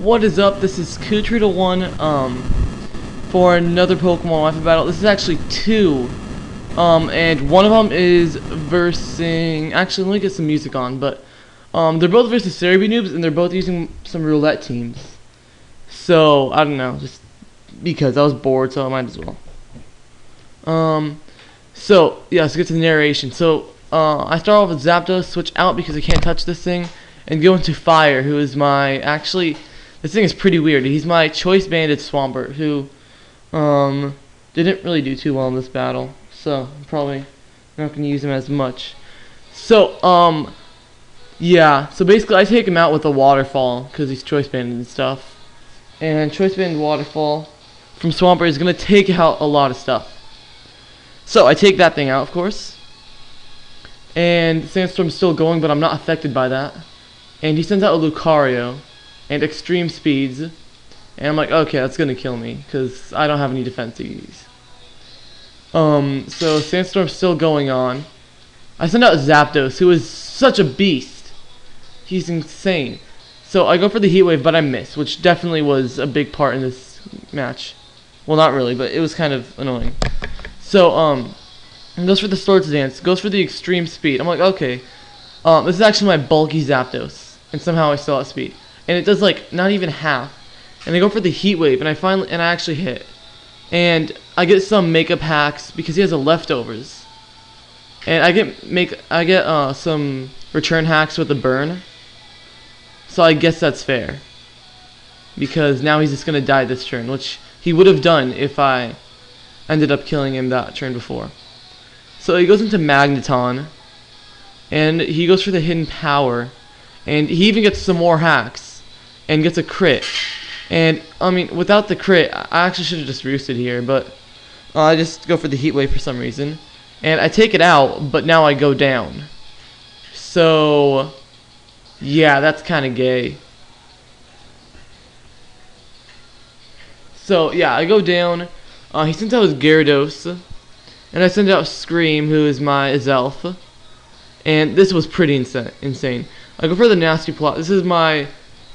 What is up? This is Kutrita1 for another Pokemon Wi-Fi battle. This is actually two. And one of them is versing. Actually, let me get some music on. But they're both versus Serebii Noobs, and they're both using some Roulette teams. So I don't know, just because I was bored, so I might as well. So yeah, let's get to the narration. So I start off with Zapdos, switch out because I can't touch this thing, and go into Fire, who is my this thing is pretty weird. He's my choice banded Swampert, who didn't really do too well in this battle, so I'm probably not going to use him as much. So yeah, so basically I take him out with a waterfall because he's choice banded and stuff. And choice banded waterfall from Swampert is going to take out a lot of stuff. So I take that thing out, of course. And Sandstorm's still going, but I'm not affected by that. And he sends out a Lucario and extreme speeds. And I'm like, okay, that's gonna kill me because I don't have any defenses. So Sandstorm's still going on. I send out Zapdos, who is such a beast. He's insane. So I go for the Heat Wave, but I miss, which definitely was a big part in this match. Well, not really, but it was kind of annoying. So goes for the Swords Dance, goes for the extreme speed. I'm like, okay, this is actually my bulky Zapdos, and somehow I still have speed, and it does like not even half. And I go for the Heat Wave, and I actually hit, and I get some makeup hacks because he has a leftovers, and I get some return hacks with the burn. So I guess that's fair, because now he's just gonna die this turn, which he would have done if I ended up killing him that turn before. So he goes into Magneton, and he goes for the Hidden Power, and he even gets some more hacks, and gets a crit. And, I mean, without the crit, I actually should have just roosted here, but I just go for the Heat Wave for some reason. And I take it out, but now I go down. So, yeah, that's kind of gay. So, yeah, I go down. He sends out his Gyarados. And I send out Scream, who is my Azelf. And this was pretty insane. I go for the Nasty Plot. This is my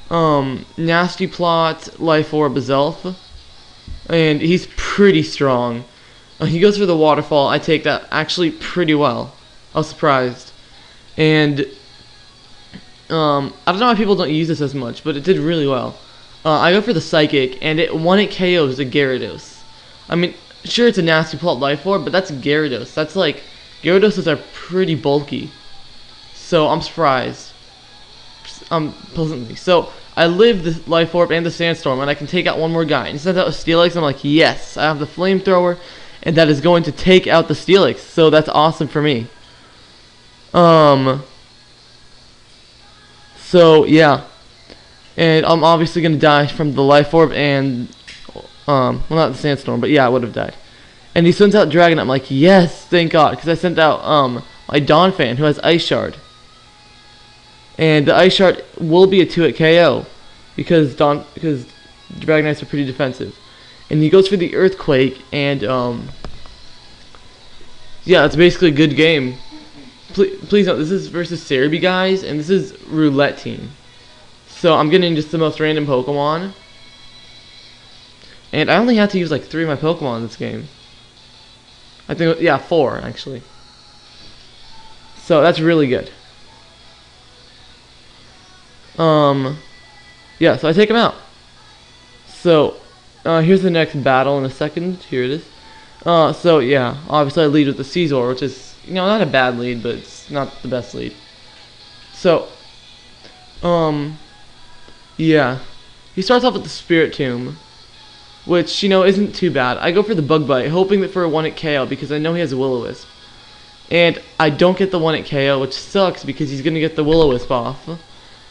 Nasty Plot Life Orb Azelf. And he's pretty strong. He goes for the Waterfall. I take that actually pretty well. I was surprised. And I don't know why people don't use this as much, but it did really well. I go for the Psychic, and it KOs the Gyarados. I mean, sure, it's a Nasty Plot Life Orb, but that's Gyarados. That's like, Gyaradoses are pretty bulky. So I'm surprised. Pleasantly. So I live the Life Orb and the Sandstorm, and I can take out one more guy. And he sends out a Steelix, I'm like, yes, I have the Flamethrower, and that is going to take out the Steelix. So that's awesome for me. So yeah. And I'm obviously going to die from the Life Orb and well, not the Sandstorm, but yeah, I would have died. And he sends out Dragon. I'm like, yes, thank God, because I sent out my Donphan, who has Ice Shard. And the Ice Shard will be a 2-hit KO because Dragonites are pretty defensive. And he goes for the Earthquake, and yeah, it's basically a good game. Please note, this is versus Serebii, guys, and this is Roulette team. So I'm getting just the most random Pokemon. And I only had to use like 3 of my Pokemon in this game. I think, yeah, 4 actually. So that's really good. Yeah, so I take him out. So here's the next battle in a second. Here it is. So yeah, obviously I lead with the Scizor, which is, you know, not a bad lead, but it's not the best lead. So yeah, he starts off with the Spirit Tomb, which, you know, isn't too bad. I go for the Bug Bite, hoping that for a 1-hit KO because I know he has a Will-O-Wisp. And I don't get the 1-hit KO, which sucks because he's going to get the Will-O-Wisp off.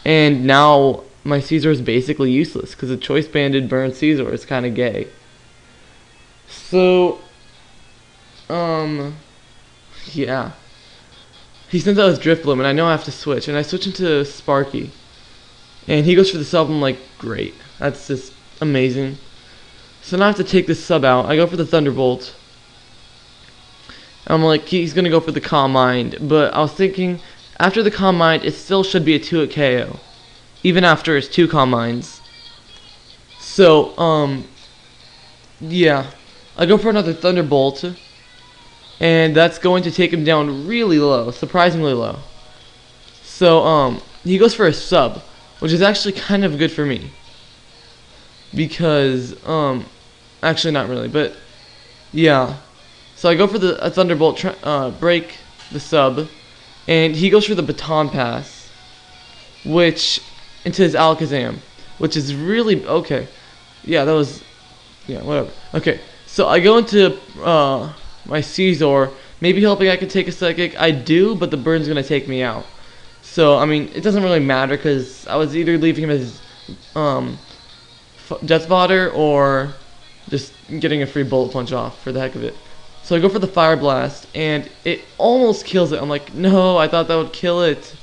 And now my Scizor is basically useless because a choice banded burn Scizor is kind of gay. So, yeah. He sends out his Drift Bloom, and I know I have to switch. And I switch into Sparky. And he goes for the sub. I'm like, great. That's just amazing. So now I have to take this sub out. I go for the Thunderbolt. I'm like, he's going to go for the Calm Mind. But I was thinking, after the Calm Mind, it still should be a 2-hit KO. Even after his 2 Calm Minds. So, yeah. I go for another Thunderbolt, and that's going to take him down really low, surprisingly low. So, he goes for a sub, which is actually kind of good for me. Because, actually not really, but, yeah. So I go for the Thunderbolt, break the sub, and he goes for the Baton Pass, which, into his Alakazam, which is really, okay. Yeah, that was, yeah, whatever. Okay, so I go into, my Caesar, maybe hoping I could take a Psychic. I do, but the burn's gonna take me out. So, I mean, it doesn't really matter, because I was either leaving him as, Death Fodder, or just getting a free Bullet Punch off for the heck of it. So I go for the Fire Blast, and it almost kills it. I'm like, no, I thought that would kill it.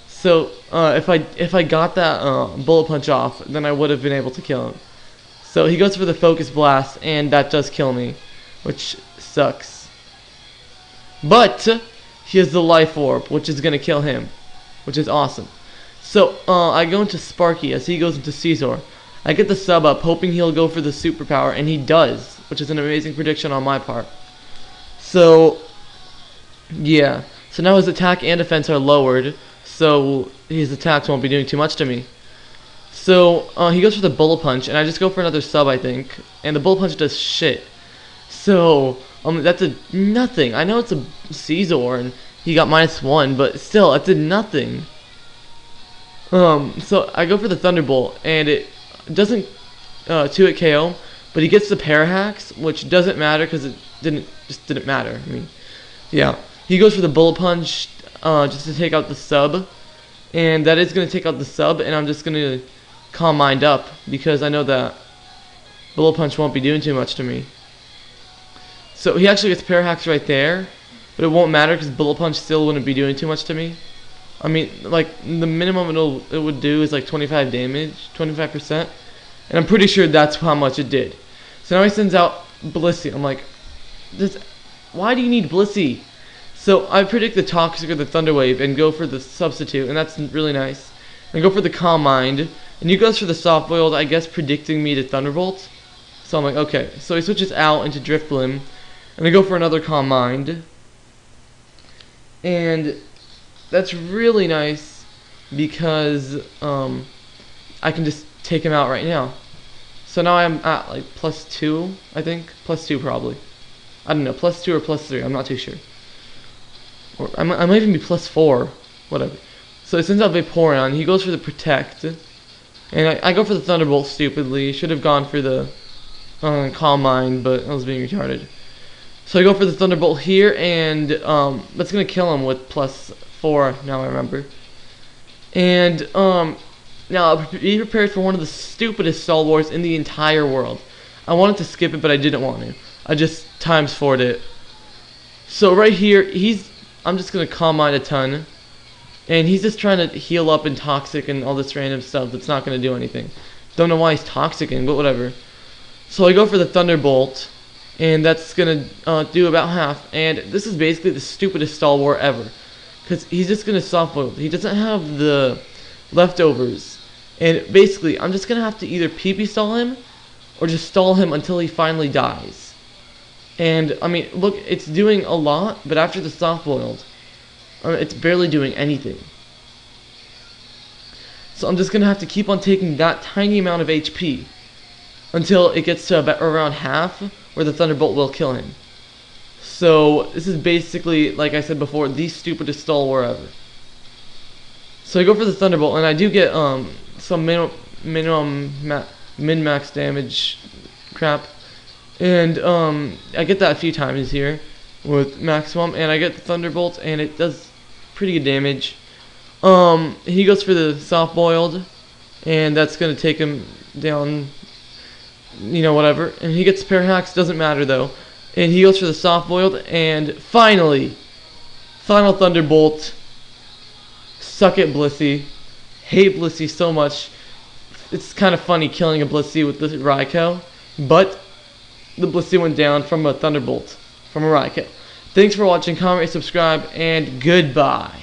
So, if I got that, Bullet Punch off, then I would have been able to kill him. So he goes for the Focus Blast, and that does kill me, which sucks. But he has the Life Orb, which is going to kill him, which is awesome. So I go into Sparky as he goes into Caesar. I get the sub up, hoping he'll go for the superpower, and he does, which is an amazing prediction on my part. So, yeah. So now his attack and defense are lowered, so his attacks won't be doing too much to me. So, he goes for the Bullet Punch, and I just go for another sub, I think. And the Bullet Punch does shit. So, that did nothing. I know it's a Caesar, and he got -1, but still, it did nothing. So I go for the Thunderbolt, and it doesn't 2-hit KO, but he gets the Parahacks, which doesn't matter, because it just didn't matter. I mean, yeah. He goes for the Bullet Punch, just to take out the sub. And that is going to take out the sub, and I'm just going to Calm Mind up, because I know that Bullet Punch won't be doing too much to me. So he actually gets Parahacks right there, but it won't matter because Bullet Punch still wouldn't be doing too much to me. I mean, like, the minimum it would do is like 25 damage, 25%, and I'm pretty sure that's how much it did. So now he sends out Blissey. I'm like, why do you need Blissey? So I predict the Toxic or the Thunder Wave and go for the substitute, and that's really nice. And go for the Calm Mind, and he goes for the Soft Boiled, I guess predicting me to Thunderbolt. So I'm like, okay. So he switches out into Drifblim, and I go for another Calm Mind. And that's really nice because I can just take him out right now. So now I'm at like +2, I think. +2 probably. I don't know, +2 or +3, I'm not too sure. Or I might even be +4, whatever. So it sends out Vaporeon, he goes for the Protect. And I go for the Thunderbolt stupidly. Should have gone for the Calm Mind, but I was being retarded. So I go for the Thunderbolt here, and that's going to kill him with +4, now I remember. And now be prepared for one of the stupidest Star Wars in the entire world. I wanted to skip it, but I didn't want to. I just ×4'd it. So right here, I'm just going to Calm Mind a ton. And he's just trying to heal up and Toxic and all this random stuff that's not going to do anything. Don't know why he's Toxicing, but whatever. So I go for the Thunderbolt, and that's going to do about half. And this is basically the stupidest Star War ever. Because he's just going to Soft Boil. He doesn't have the leftovers. And basically, I'm just going to have to either PP stall him, or just stall him until he finally dies. And, I mean, look, it's doing a lot, but after the Soft Boiled, it's barely doing anything. So I'm just going to have to keep on taking that tiny amount of HP until it gets to about around half, where the Thunderbolt will kill him. So this is basically, like I said before, the stupidest Star War ever. So I go for the Thunderbolt, and I do get some min-max damage crap. And I get that a few times here with maximum, and I get the Thunderbolt, and it does pretty good damage. He goes for the Soft Boiled, and that's gonna take him down, you know, whatever. And he gets Parahacks, doesn't matter though. And he goes for the Soft Boiled, and final Thunderbolt. Suck it, Blissey. Hate Blissey so much. It's kind of funny killing a Blissey with the Raikou, but the Blissey went down from a Thunderbolt from a Raikou. Thanks for watching, comment, subscribe, and goodbye.